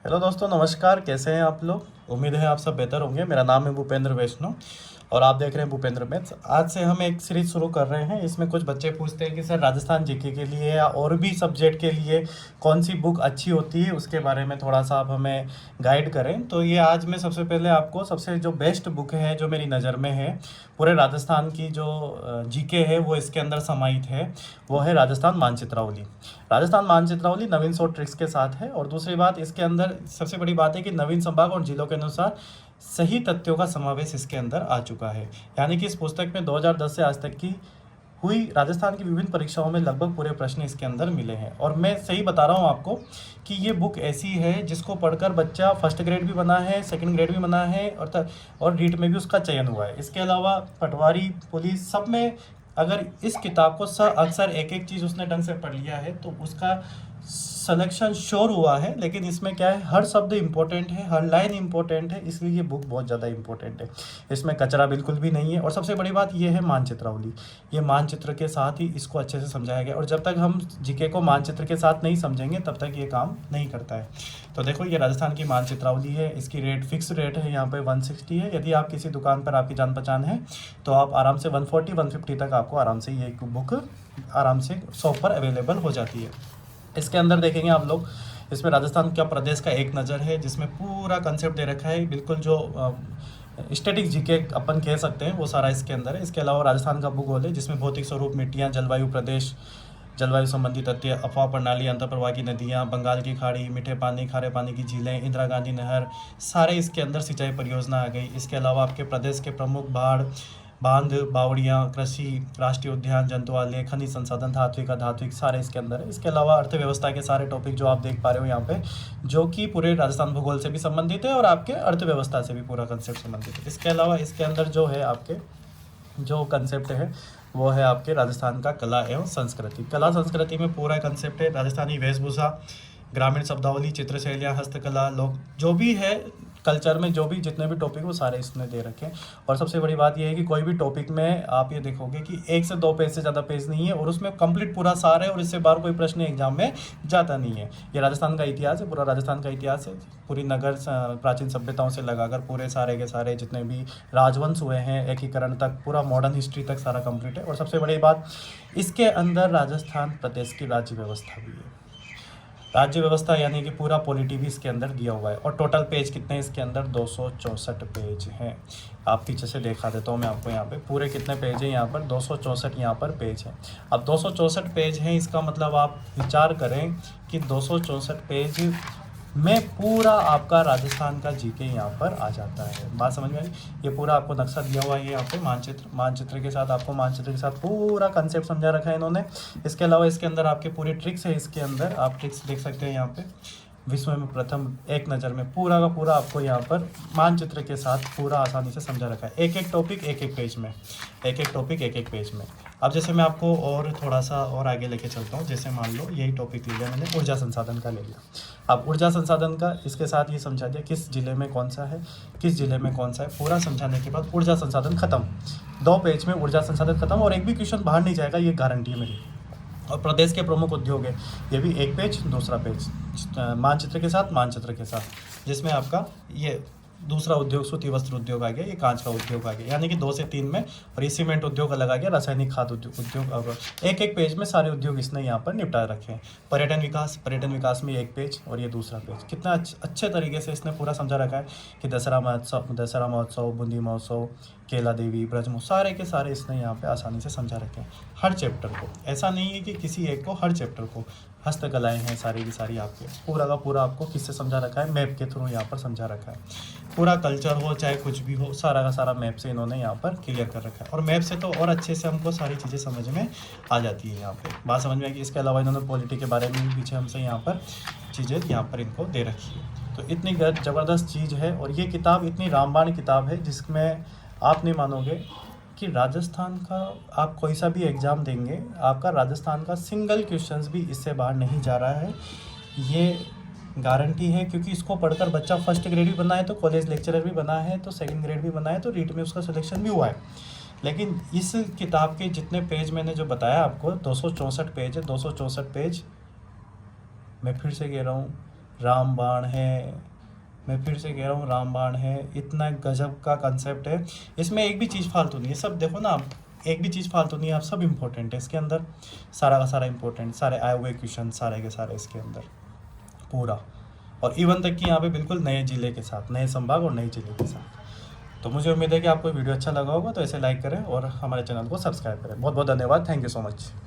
Hello दोस्तों, नमस्कार। कैसे हैं आप लोग? उम्मीद है आप सब बेहतर होंगे। मेरा नाम है भूपेंद्र वैष्णव और आप देख रहे हैं भूपेंद्र मैथ्स। आज से हम एक सीरीज शुरू कर रहे हैं। इसमें कुछ बच्चे पूछते हैं कि सर, राजस्थान जीके के लिए या और भी सब्जेक्ट के लिए कौन सी बुक अच्छी होती है, उसके बारे में थोड़ा सा आप हमें गाइड करें। तो ये आज मैं सबसे पहले आपको सबसे जो बेस्ट बुक है, जो मेरी नज़र में है, पूरे राजस्थान की जो जीके है वो इसके अंदर समाहित है, वो है राजस्थान मानचित्रावली। राजस्थान मानचित्रावली नवीन शॉर्ट ट्रिक्स के साथ है। और दूसरी बात, इसके अंदर सबसे बड़ी बात है कि नवीन संभाग और जिलों के अनुसार सही तथ्यों का समावेश इसके अंदर आ चुका है। यानी कि इस पुस्तक में 2010 से आज तक की हुई राजस्थान की विभिन्न परीक्षाओं में लगभग पूरे प्रश्न इसके अंदर मिले हैं। और मैं सही बता रहा हूँ आपको कि ये बुक ऐसी है जिसको पढ़कर बच्चा फर्स्ट ग्रेड भी बना है, सेकंड ग्रेड भी बना है, और रीट में भी उसका चयन हुआ है। इसके अलावा पटवारी, पुलिस, सब में अगर इस किताब को अक्सर एक एक चीज़ उसने ढंग से पढ़ लिया है तो उसका सिलेक्शन श्योर हुआ है। लेकिन इसमें क्या है, हर शब्द इम्पोर्टेंट है, हर लाइन इम्पोर्टेंट है, इसलिए ये बुक बहुत ज़्यादा इम्पोर्टेंट है। इसमें कचरा बिल्कुल भी नहीं है। और सबसे बड़ी बात ये है मानचित्रावली, ये मानचित्र के साथ ही इसको अच्छे से समझाया गया। और जब तक हम जीके को मानचित्र के साथ नहीं समझेंगे तब तक ये काम नहीं करता है। तो देखो, ये राजस्थान की मानचित्रावली है। इसकी रेट फिक्स रेट है, यहाँ पे 160 है। यदि आप किसी दुकान पर आपकी जान पहचान है तो आप आराम से 140-150 तक आपको आराम से ये बुक आराम से शॉप पर अवेलेबल हो जाती है। इसके अंदर देखेंगे आप लोग, इसमें राजस्थान का प्रदेश का एक नज़र है, जिसमें पूरा कंसेप्ट दे रखा है। बिल्कुल जो स्टैटिक जीके अपन कह सकते हैं वो सारा इसके अंदर है। इसके अलावा राजस्थान का भूगोल है, जिसमें भौतिक स्वरूप, मिट्टियाँ, जलवायु प्रदेश, जलवायु संबंधी तथ्य, अफवाह प्रणाली, अंतर्प्रवाह की नदियाँ, बंगाल की खाड़ी, मीठे पानी, खारे पानी की झीलें, इंदिरा गांधी नहर, सारे इसके अंदर सिंचाई परियोजना आ गई। इसके अलावा आपके प्रदेश के प्रमुख बाढ़, बांध, बावड़ियाँ, कृषि, राष्ट्रीय उद्यान, जंतुआलय, खनिज संसाधन, धात्विक, अधात्विक, सारे इसके अंदर है। इसके अलावा अर्थव्यवस्था के सारे टॉपिक जो आप देख पा रहे हो यहाँ पे, जो कि पूरे राजस्थान भूगोल से भी संबंधित है और आपके अर्थव्यवस्था से भी पूरा कंसेप्ट संबंधित है। इसके अलावा इसके अंदर जो है आपके जो कंसेप्ट है वो है आपके राजस्थान का कला एवं संस्कृति। कला संस्कृति में पूरा कंसेप्ट है राजस्थानी वेशभूषा, ग्रामीण शब्दावली, चित्रशैलियाँ, हस्तकला, लोग जो भी है कल्चर में, जो भी जितने भी टॉपिक वो सारे इसमें दे रखे हैं। और सबसे बड़ी बात ये है कि कोई भी टॉपिक में आप ये देखोगे कि 1 से 2 पेज से ज़्यादा पेज नहीं है और उसमें कंप्लीट पूरा सार है और इससे बाहर कोई प्रश्न एग्जाम में जाता नहीं है। ये राजस्थान का इतिहास है, पूरा राजस्थान का इतिहास है, पूरी नगर प्राचीन सभ्यताओं से लगाकर पूरे सारे के सारे जितने भी राजवंश हुए हैं, एकीकरण तक, पूरा मॉडर्न हिस्ट्री तक सारा कंप्लीट है। और सबसे बड़ी बात, इसके अंदर राजस्थान प्रदेश की राज्य व्यवस्था भी है। राज्य व्यवस्था यानी कि पूरा पॉलिटी भी इसके अंदर दिया हुआ है। और टोटल पेज कितने इसके अंदर, 264 पेज हैं। आप पीछे से दिखा देता हूँ मैं आपको, यहाँ पे पूरे कितने पेज हैं, यहाँ पर 264 यहाँ पर पेज हैं। अब 264 पेज हैं, इसका मतलब आप विचार करें कि 264 पेज में पूरा आपका राजस्थान का जीके यहाँ पर आ जाता है। बात समझ में आई? ये पूरा आपको नक्शा दिया हुआ है, यहाँ पे मानचित्र के साथ आपको मानचित्र के साथ पूरा कंसेप्ट समझा रखा है इन्होंने। इसके अलावा इसके अंदर आपके पूरी ट्रिक्स है, इसके अंदर आप ट्रिक्स देख सकते हैं यहाँ पे। विश्व में प्रथम, एक नज़र में, पूरा का पूरा आपको यहाँ पर मानचित्र के साथ पूरा आसानी से समझा रखा है। एक एक टॉपिक एक एक पेज में, एक एक टॉपिक एक एक पेज में। अब जैसे मैं आपको और थोड़ा सा और आगे लेके चलता हूँ। जैसे मान लो यही टॉपिक ले लिया मैंने, ऊर्जा संसाधन का ले लिया। अब ऊर्जा संसाधन का इसके साथ ये समझा दिया किस जिले में कौन सा है, किस जिले में कौन सा है। पूरा समझाने के बाद ऊर्जा संसाधन खत्म, 2 पेज में ऊर्जा संसाधन खत्म। और एक भी क्वेश्चन बाहर नहीं जाएगा, ये गारंटी है मेरी। और प्रदेश के प्रमुख उद्योग है, ये भी एक पेज, दूसरा पेज मानचित्र के साथ, मानचित्र के साथ, जिसमें आपका ये दूसरा उद्योग सूती वस्त्र उद्योग आ गया, ये कांच का उद्योग आ गया, यानी कि 2 से 3 में। और ये सीमेंट उद्योग अलग आ गया, रासायनिक खाद उद्योग और एक एक पेज में सारे उद्योग इसने यहाँ पर निपटा रखे हैं। पर्यटन विकास में एक पेज और ये दूसरा पेज। कितना अच्छे तरीके से इसने पूरा समझा रखा है कि दशहरा महोत्सव, बूंदी महोत्सव, केला देवी, ब्रज महोत्सव, सारे के सारे इसने यहाँ पे आसानी से समझा रखे हैं हर चैप्टर को। ऐसा नहीं है कि किसी एक को, हर चैप्टर को। हस्तकलाएँ हैं सारी की सारी आपके, पूरा का पूरा आपको किससे समझा रखा है, मैप के थ्रू यहाँ पर समझा रखा है। पूरा कल्चर हो चाहे कुछ भी हो, सारा का सारा मैप से इन्होंने यहाँ पर क्लियर कर रखा है। और मैप से तो और अच्छे से हमको सारी चीज़ें समझ में आ जाती है, यहाँ पे बात समझ में आएगी। इसके अलावा इन्होंने पॉलिटी के बारे में भी पीछे हमसे यहाँ पर चीज़ें यहाँ पर इनको दे रखी है। तो इतनी ज़बरदस्त चीज़ है। और ये किताब इतनी रामबाण किताब है जिसमें आप नहीं मानोगे कि राजस्थान का आप कोई सा भी एग्ज़ाम देंगे, आपका राजस्थान का सिंगल क्वेश्चंस भी इससे बाहर नहीं जा रहा है, ये गारंटी है। क्योंकि इसको पढ़कर बच्चा फर्स्ट ग्रेड भी बना है, तो कॉलेज लेक्चरर भी बना है, तो सेकंड ग्रेड भी बना है, तो रीट में उसका सिलेक्शन भी हुआ है। लेकिन इस किताब के जितने पेज मैंने जो बताया आपको, 264 पेज है। 264 पेज मैं फिर से कह रहा हूँ, रामबाण है, मैं फिर से कह रहा हूँ रामबाण है। इतना गजब का कंसेप्ट है, इसमें एक भी चीज़ फालतू नहीं है। सब देखो ना आप, एक भी चीज़ फालतू नहीं है, आप सब इम्पोर्टेंट है इसके अंदर, सारा का सारा इम्पोर्टेंट, सारे आए हुए क्वेश्चन सारे के सारे इसके अंदर पूरा, और इवन तक कि यहाँ पे बिल्कुल नए ज़िले के साथ, नए संभाग और नए ज़िले के साथ। तो मुझे उम्मीद है कि आपको वीडियो अच्छा लगा होगा, तो ऐसे लाइक करें और हमारे चैनल को सब्सक्राइब करें। बहुत बहुत धन्यवाद, थैंक यू सो मच।